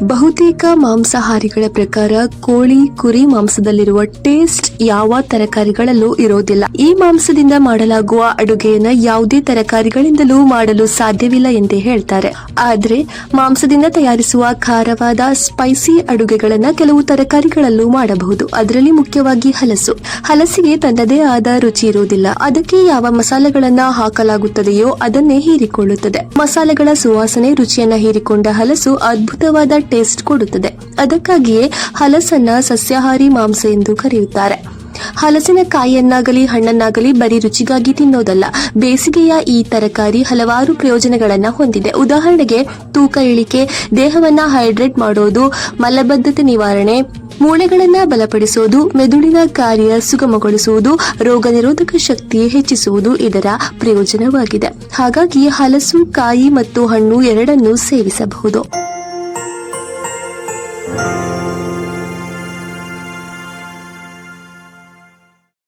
ಬಹುತೇಕ ಮಾಂಸಾಹಾರಿಗಳ ಪ್ರಕಾರ ಕೋಳಿ ಕುರಿ ಮಾಂಸದಲ್ಲಿರುವ ಟೇಸ್ಟ್ ಯಾವ ತರಕಾರಿಗಳಲ್ಲೂ ಇರೋದಿಲ್ಲ. ಈ ಮಾಂಸದಿಂದ ಮಾಡಲಾಗುವ ಅಡುಗೆಯನ್ನ ಯಾವುದೇ ತರಕಾರಿಗಳಿಂದಲೂ ಮಾಡಲು ಸಾಧ್ಯವಿಲ್ಲ ಎಂದೇ ಹೇಳ್ತಾರೆ. ಆದ್ರೆ ಮಾಂಸದಿಂದ ತಯಾರಿಸುವ ಖಾರವಾದ ಸ್ಪೈಸಿ ಅಡುಗೆಗಳನ್ನ ಕೆಲವು ತರಕಾರಿಗಳಲ್ಲೂ ಮಾಡಬಹುದು. ಅದರಲ್ಲಿ ಮುಖ್ಯವಾಗಿ ಹಲಸಿಗೆ ತನ್ನದೇ ಆದ ರುಚಿ ಇರುವುದಿಲ್ಲ. ಅದಕ್ಕೆ ಯಾವ ಮಸಾಲೆಗಳನ್ನ ಹಾಕಲಾಗುತ್ತದೆಯೋ ಅದನ್ನೇ ಹೀರಿಕೊಳ್ಳುತ್ತದೆ. ಮಸಾಲೆಗಳ ಸುವಾಸನೆ ರುಚಿಯನ್ನ ಹೀರಿಕೊಂಡ ಹಲಸು ಅದ್ಭುತವಾದ ಟೇಸ್ಟ್ ಕೊಡುತ್ತದೆ. ಅದಕ್ಕಾಗಿಯೇ ಹಲಸನ್ನ ಸಸ್ಯಾಹಾರಿ ಮಾಂಸ ಎಂದು ಕರೆಯುತ್ತಾರೆ. ಹಲಸಿನ ಕಾಯಿಯನ್ನಾಗಲಿ ಹಣ್ಣನ್ನಾಗಲಿ ಬರೀ ರುಚಿಗಾಗಿ ತಿನ್ನೋದಲ್ಲ. ಬೇಸಿಗೆಯ ಈ ತರಕಾರಿ ಹಲವಾರು ಪ್ರಯೋಜನಗಳನ್ನ ಹೊಂದಿದೆ. ಉದಾಹರಣೆಗೆ ತೂಕ ಇಳಿಕೆ, ದೇಹವನ್ನ ಹೈಡ್ರೇಟ್ ಮಾಡೋದು, ಮಲಬದ್ಧತೆ ನಿವಾರಣೆ, ಮೂಳೆಗಳನ್ನ ಬಲಪಡಿಸುವುದು, ಮೆದುಳಿನ ಕಾರ್ಯ ಸುಗಮಗೊಳಿಸುವುದು, ರೋಗ ನಿರೋಧಕ ಶಕ್ತಿ ಹೆಚ್ಚಿಸುವುದು ಇದರ ಪ್ರಯೋಜನವಾಗಿದೆ. ಹಾಗಾಗಿ ಹಲಸು ಕಾಯಿ ಮತ್ತು ಹಣ್ಣು ಎರಡನ್ನೂ ಸೇವಿಸಬಹುದು.